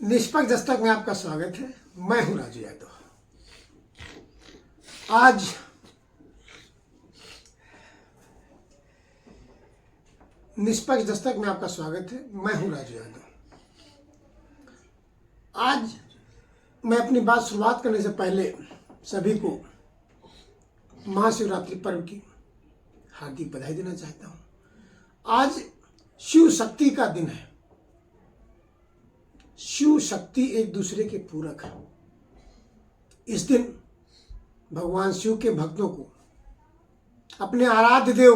निष्पक्ष दस्तक में आपका स्वागत है। मैं हूं राजू यादव। आज निष्पक्ष दस्तक में आपका स्वागत है। मैं हूं राजू यादव। आज मैं अपनी बात शुरुआत करने से पहले सभी को महाशिवरात्रि पर्व की हार्दिक बधाई देना चाहता हूं। आज शिव शक्ति का दिन है। शिव शक्ति एक दूसरे के पूरक है। इस दिन भगवान शिव के भक्तों को अपने आराध्य देव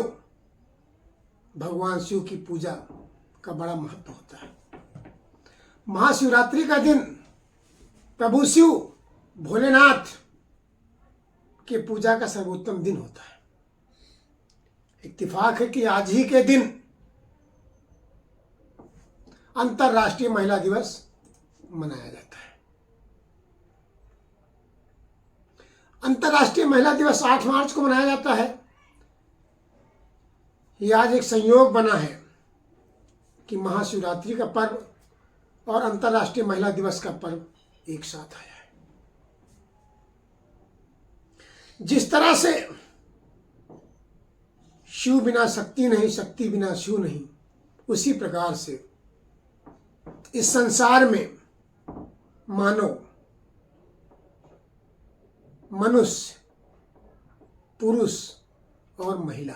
भगवान शिव की पूजा का बड़ा महत्व होता है। महाशिवरात्रि का दिन प्रभु शिव भोलेनाथ के पूजा का सर्वोत्तम दिन होता है। इत्तेफाक है कि आज ही के दिन अंतर्राष्ट्रीय महिला दिवस मनाया जाता है। अंतर्राष्ट्रीय महिला दिवस 8 मार्च को मनाया जाता है। यह आज एक संयोग बना है कि महाशिवरात्रि का पर्व और अंतर्राष्ट्रीय महिला दिवस का पर्व एक साथ आया है। जिस तरह से शिव बिना शक्ति नहीं, शक्ति बिना शिव नहीं, उसी प्रकार से इस संसार में मानव, मनुष्य, पुरुष और महिला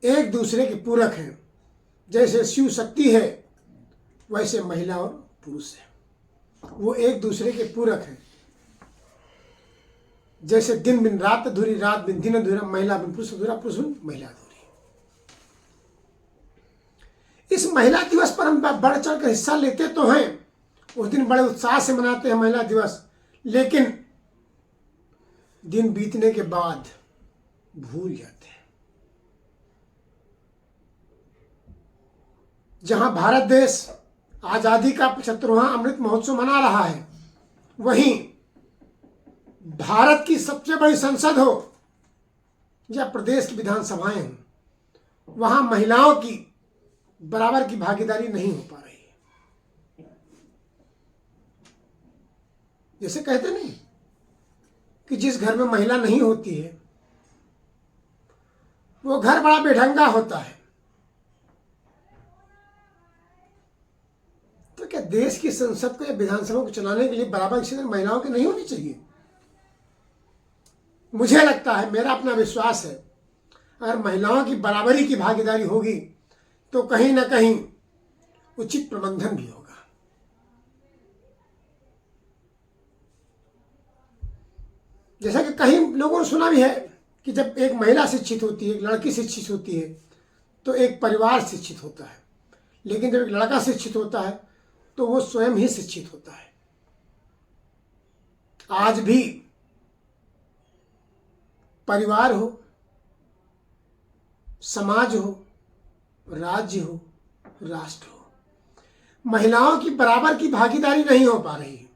एक दूसरे के पूरक हैं। जैसे शिव शक्ति है वैसे महिला और पुरुष है, वो एक दूसरे के पूरक हैं। जैसे दिन बिन रात अधूरी, रात बिन दिन अधूरा, महिला बिन पुरुष अधूरा, पुरुष बिन महिला अधूरी। इस महिला दिवस पर हम बढ़ चढ़ कर हिस्सा लेते तो हैं। उस दिन बड़े उत्साह से मनाते हैं महिला दिवस, लेकिन दिन बीतने के बाद भूल जाते हैं। जहां भारत देश आजादी का 75वां अमृत महोत्सव मना रहा है, वहीं भारत की सबसे बड़ी संसद हो या प्रदेश की विधानसभाएं हों, वहां महिलाओं की बराबर की भागीदारी नहीं हो पा रही है। जैसे कहते नहीं कि जिस घर में महिला नहीं होती है वो घर बड़ा बेढंगा होता है। तो क्या देश की संसद को या विधानसभा को चलाने के लिए बराबर की सीट महिलाओं की नहीं होनी चाहिए? मुझे लगता है, मेरा अपना विश्वास है, अगर महिलाओं की बराबरी की भागीदारी होगी तो कहीं ना कहीं उचित प्रबंधन भी होगा। जैसा कि कई लोगों ने सुना भी है कि जब एक महिला शिक्षित होती है, एक लड़की शिक्षित होती है, तो एक परिवार शिक्षित होता है। लेकिन जब एक लड़का शिक्षित होता है तो वो स्वयं ही शिक्षित होता है। आज भी परिवार हो, समाज हो, राज्य हो, राष्ट्र हो, महिलाओं की बराबर की भागीदारी नहीं हो पा रही है।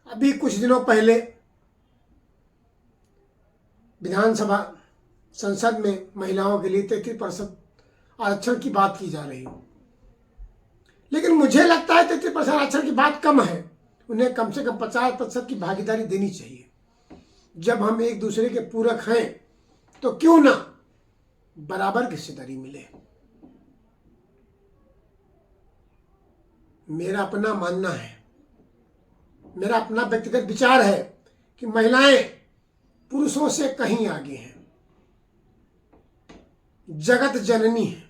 अभी कुछ दिनों पहले विधानसभा संसद में महिलाओं के लिए 33% आरक्षण की बात की जा रही है, लेकिन मुझे लगता है 33% आरक्षण की बात कम है। उन्हें कम से कम 50% की भागीदारी देनी चाहिए। जब हम एक दूसरे के पूरक हैं तो क्यों ना बराबर की हिस्सेदारी मिले। मेरा अपना मानना है, मेरा अपना व्यक्तिगत विचार है कि महिलाएं पुरुषों से कहीं आगे हैं, जगत जननी है।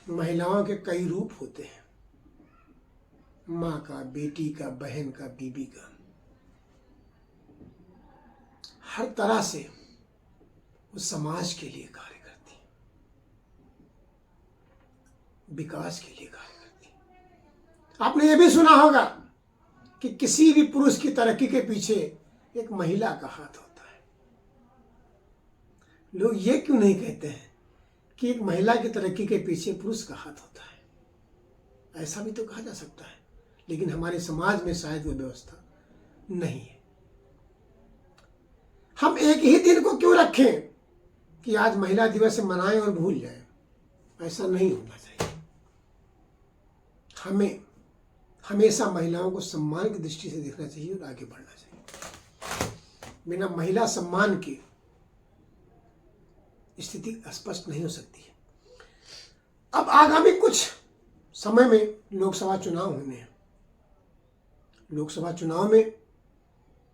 महिलाओं के कई रूप होते हैं, मां का, बेटी का, बहन का, बीबी का। हर तरह से वो समाज के लिए कार्य करती है, विकास के लिए कार्य करती है। आपने ये भी सुना होगा कि किसी भी पुरुष की तरक्की के पीछे एक महिला का हाथ होता है। लोग ये क्यों नहीं कहते हैं कि एक महिला की तरक्की के पीछे पुरुष का हाथ होता है? ऐसा भी तो कहा जा सकता है, लेकिन हमारे समाज में शायद वो व्यवस्था नहीं है। हम एक ही दिन को क्यों रखें कि आज महिला दिवस मनाएं और भूल जाएं? ऐसा नहीं होना चाहिए। हमें हमेशा महिलाओं को सम्मान की दृष्टि से देखना चाहिए और आगे बढ़ना चाहिए। बिना महिला सम्मान के स्थिति स्पष्ट नहीं हो सकती है। अब आगामी कुछ समय में लोकसभा चुनाव होने हैं। लोकसभा चुनाव में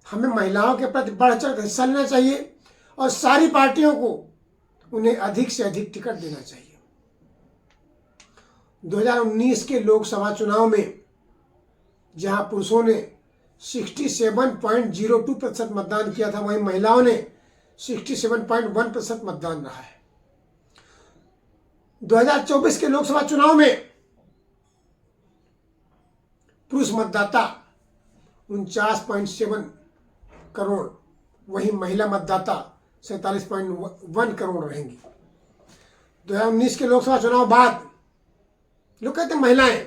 हमें महिलाओं के प्रति बढ़ चढ़ कर हिस्सा लेना चाहिए और सारी पार्टियों को उन्हें अधिक से अधिक टिकट देना चाहिए। 2019 के लोकसभा चुनाव में जहां पुरुषों ने 67.02% मतदान किया था, वहीं महिलाओं ने 67.1% मतदान रहा है। 2024 के लोकसभा चुनाव में पुरुष मतदाता 49.7 करोड़, वहीं महिला मतदाता 47.1 करोड़ रहेंगी। 2019 के लोकसभा चुनाव बाद लोग कहते हैं महिलाएं,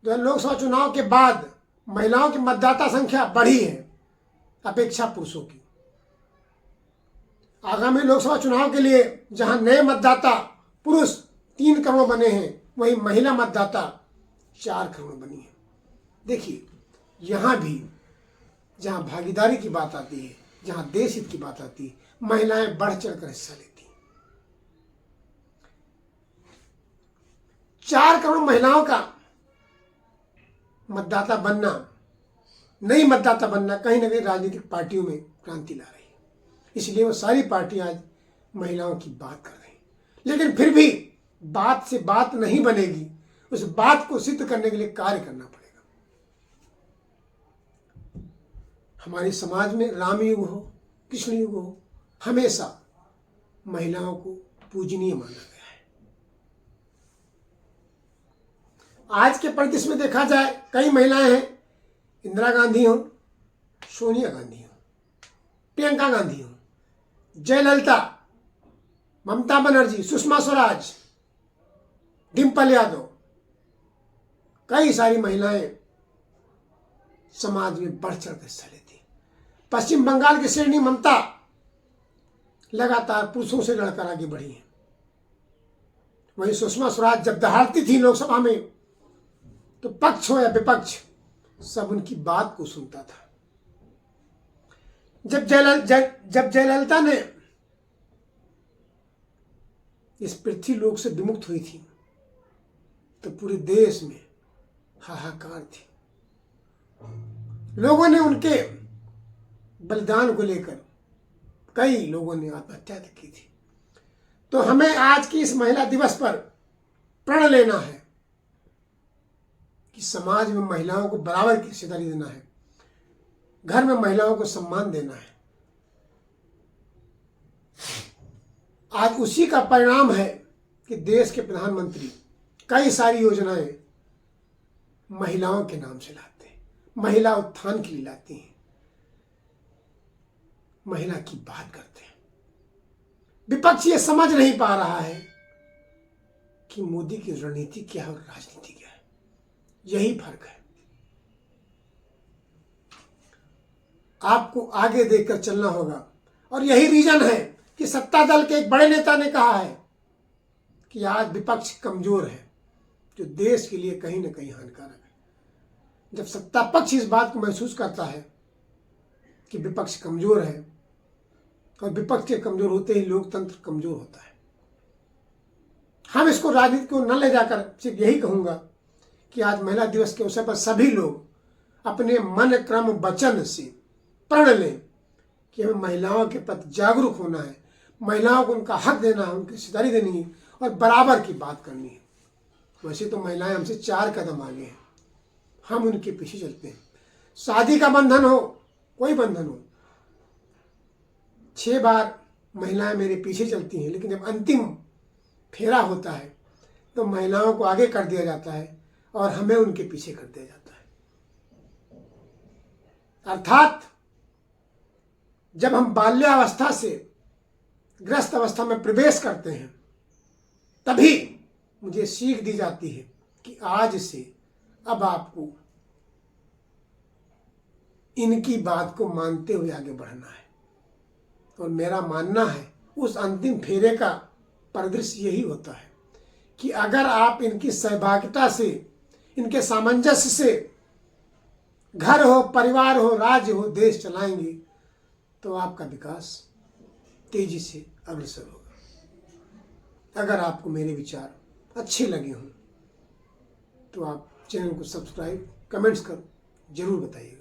लोकसभा चुनाव के बाद महिलाओं की मतदाता संख्या बढ़ी है अपेक्षा पुरुषों की। आगामी लोकसभा चुनाव के लिए जहां नए मतदाता पुरुष 3 करोड़ बने हैं, वहीं महिला मतदाता 4 करोड़ बनी है। देखिए, यहां भी जहां भागीदारी की बात आती है, जहां देश हित की बात आती है, महिलाएं बढ़ चढ़कर हिस्सा लेती हैं। 4 करोड़ महिलाओं का मतदाता बनना, नई मतदाता बनना कहीं ना कहीं राजनीतिक पार्टियों में क्रांति ला रही है। इसलिए वो सारी पार्टियां आज महिलाओं की बात कर रही हैं। लेकिन फिर भी बात से बात नहीं बनेगी, उस बात को सिद्ध करने के लिए कार्य करना पड़ेगा। हमारे समाज में राम युग हो, कृष्ण युग हो, हमेशा महिलाओं को पूजनीय माना गया है। आज के परिदृश्य में देखा जाए, कई महिलाएं हैं, इंदिरा गांधी हो, सोनिया गांधी हो, प्रियंका गांधी हो, जयललिता, ममता बनर्जी, सुषमा स्वराज, डिम्पल यादव, कई सारी महिलाएं समाज में बढ़ चढ़ कर हिस्सा लेती। पश्चिम बंगाल की श्रेणी ममता लगातार पुरुषों से लड़कर आगे बढ़ी है। वहीं सुषमा स्वराज जब दहाड़ती थी लोकसभा में, तो पक्ष हो या विपक्ष सब उनकी बात को सुनता था। जब जयललिता ने इस पृथ्वी लोक से विमुक्त हुई थी, तो पूरे देश में हाहाकार थी। लोगों ने उनके बलिदान को लेकर कई लोगों ने आत्महत्या की थी। तो हमें आज की इस महिला दिवस पर प्रण लेना है कि समाज में महिलाओं को बराबर की हिस्सेदारी देना है, घर में महिलाओं को सम्मान देना है। आज उसी का परिणाम है कि देश के प्रधानमंत्री कई सारी योजनाएं महिलाओं के नाम से लाते हैं, महिला उत्थान के लिए लाती हैं, महिला की बात करते हैं। विपक्ष ये समझ नहीं पा रहा है कि मोदी की रणनीति क्या है और राजनीति क्या है। यही फर्क है। आपको आगे देखकर चलना होगा और यही रीजन है कि सत्ता दल के एक बड़े नेता ने कहा है कि आज विपक्ष कमजोर है, जो देश के लिए कहीं ना कहीं हानिकारक है। जब सत्ता पक्ष इस बात को महसूस करता है कि विपक्ष कमजोर है, और विपक्ष के कमजोर होते ही लोकतंत्र कमजोर होता है। हम इसको राजनीति को न ले जाकर सिर्फ यही कहूंगा कि आज महिला दिवस के अवसर पर सभी लोग अपने मन क्रम वचन से प्रण लें कि हमें महिलाओं के प्रति जागरूक होना है, महिलाओं को उनका हक देना है, उनकी हिस्सेदारी देनी है और बराबर की बात करनी है। वैसे तो महिलाएं हमसे 4 कदम आगे हैं, हम उनके पीछे चलते हैं। शादी का बंधन हो, कोई बंधन हो, 6 बार महिलाएं मेरे पीछे चलती हैं, लेकिन जब अंतिम फेरा होता है तो महिलाओं को आगे कर दिया जाता है और हमें उनके पीछे कर दिया जाता है। अर्थात जब हम बाल्यावस्था से ग्रस्त अवस्था में प्रवेश करते हैं, तभी मुझे सीख दी जाती है कि आज से अब आपको इनकी बात को मानते हुए आगे बढ़ना है। और मेरा मानना है उस अंतिम फेरे का परिदृश्य यही होता है कि अगर आप इनकी सहभागिता से इनके सामंजस्य से घर हो, परिवार हो, राज्य हो, देश चलाएंगे तो आपका विकास तेजी से अग्रसर होगा। अगर आपको मेरे विचार अच्छे लगे हों तो आप चैनल को सब्सक्राइब, कमेंट्स कर जरूर बताइएगा।